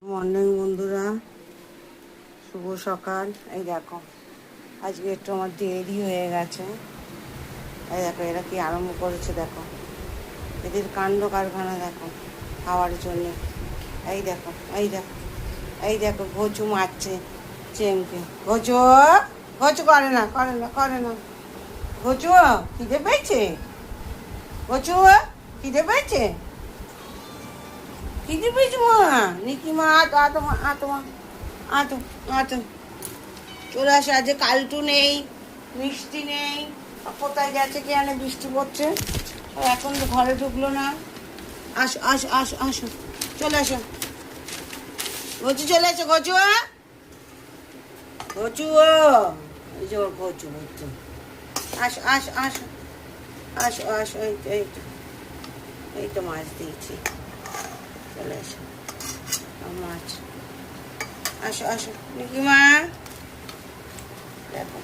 Morning বন্ধুরা, শুভ সকাল। এই দেখো, আজকে একটু আমার দেরি হয়ে গেছে। এই দেখো এরা কি আরম্ভ করেছে, দেখো এদের কাণ্ড কারখানা দেখো খাওয়ার জন্যে। এই দেখো, এই দেখো, এই দেখো ঘচু মারছে চেমকে। ঘচু ঘচু করে না, করে না, করে না। ঘচু খিদে পেয়েছে, ঘচু খিদে পেয়েছে, খিদে পেয়েছে মা। নিকি মা আতো মা, আতো মা, আতো, আতো। চলে আসে। আজ কালটু নেই, মিষ্টি নেই, কোথায় গেছে কি জানে, বৃষ্টি পড়ছে, এখন তো ঘরে ঢুকলো না। আসো আসো আসো আসো, চলে আসো। ঘচু চলে এসো, ঘচু ঘচু, এই যে ওর ঘচু ঘচু। আসো আসো আসো আসো আসো, এই তো এই তো, এই তো মাছ দিয়েছি, চলে আসো মাছ। আসো আসো নিকিমা, দেখো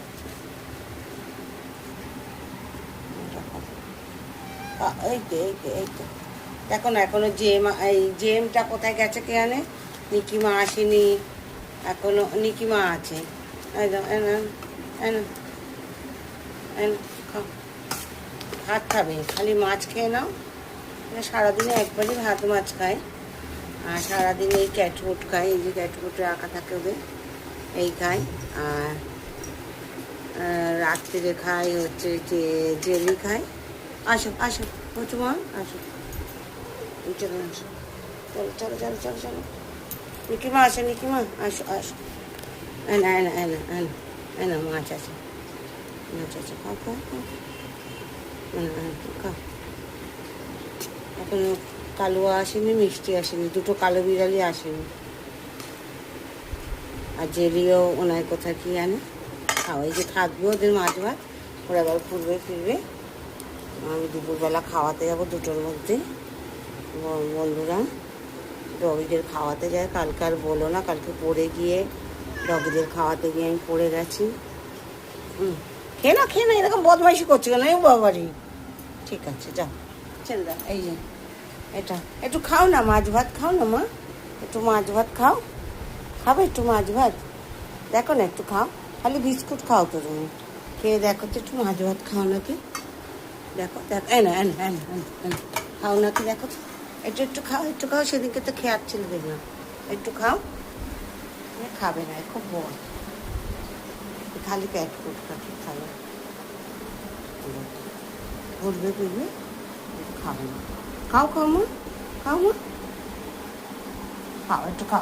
এই তো এই তো এই তো, দেখো না এখনো জেম, এই জেমটা কোথায় গেছে কে জানে। নিকিমা আসেনি এখনো, নিকিমা আছে। একদম খাও, ভাত খাবে, খালি মাছ খেয়ে নাও। সারাদিনে একবারই ভাত মাছ খায়, আর সারাদিনে এই ক্যাটফুট খায়, এই যে ক্যাটফুট রাখা থাকে ওদের, এই খায়। আর রাত্রিরে খাই হচ্ছে যে জেলি খায়। আসো আসো হচ্ছে মা, আসো, চলো আসো, চলো চলো চলো চলো চলো। নিকিমা আসো, নিকিমা আসো আসো। এনা এনা এনা এনা এনা, মাছ আছে, মাছ আছে, খাও খাও খাও, খাও। এখনো কালুয়া আসেনি, মিষ্টি আসেনি, দুটো কালো বিড়ালি আসেনি, আর জেলিও ওনায় কোথায় কি জানে। খাও, এই যে থাকবে ওদের মাছ ভাত, ওরা আবার ঘুরবে ফিরবে। আমি দুপুরবেলা খাওয়াতে যাবো 2টোর মধ্যে। বন্ধুরা, ডগিদের খাওয়াতে যায়, কালকে আর বলো না, কালকে পড়ে গিয়ে ডগিদের খাওয়াতে গিয়ে আমি পড়ে গেছি। খেয়ে না এরকম বদমাইশি করছে কেন বাবারি। ঠিক আছে যাও, ছেড়ে দাও। এই যে এটা একটু খাও না, মাছ ভাত খাও না মা, একটু মাছ ভাত খাও, খাবে একটু মাছ ভাত, দেখো না একটু খাও, খালি বিস্কুট খাও তো তুমি, খেয়ে দেখো তো একটু মাছ ভাত খাও নাকি, দেখো দেখো, এনা এনা এনা এনা, খাও নাকি দেখো তো, একটু একটু খাও, একটু খাও, সেদিনকে তো খেয়াচ্ছিল দেখলাম, একটু খাও। খাবে না, খুব বড়, খালি প্যাট ফুট খাবে, খাবে, ঘুরবে ফিরবে, খাবে না। খাও খাও মা, খাও মা, খাও একটু খাও।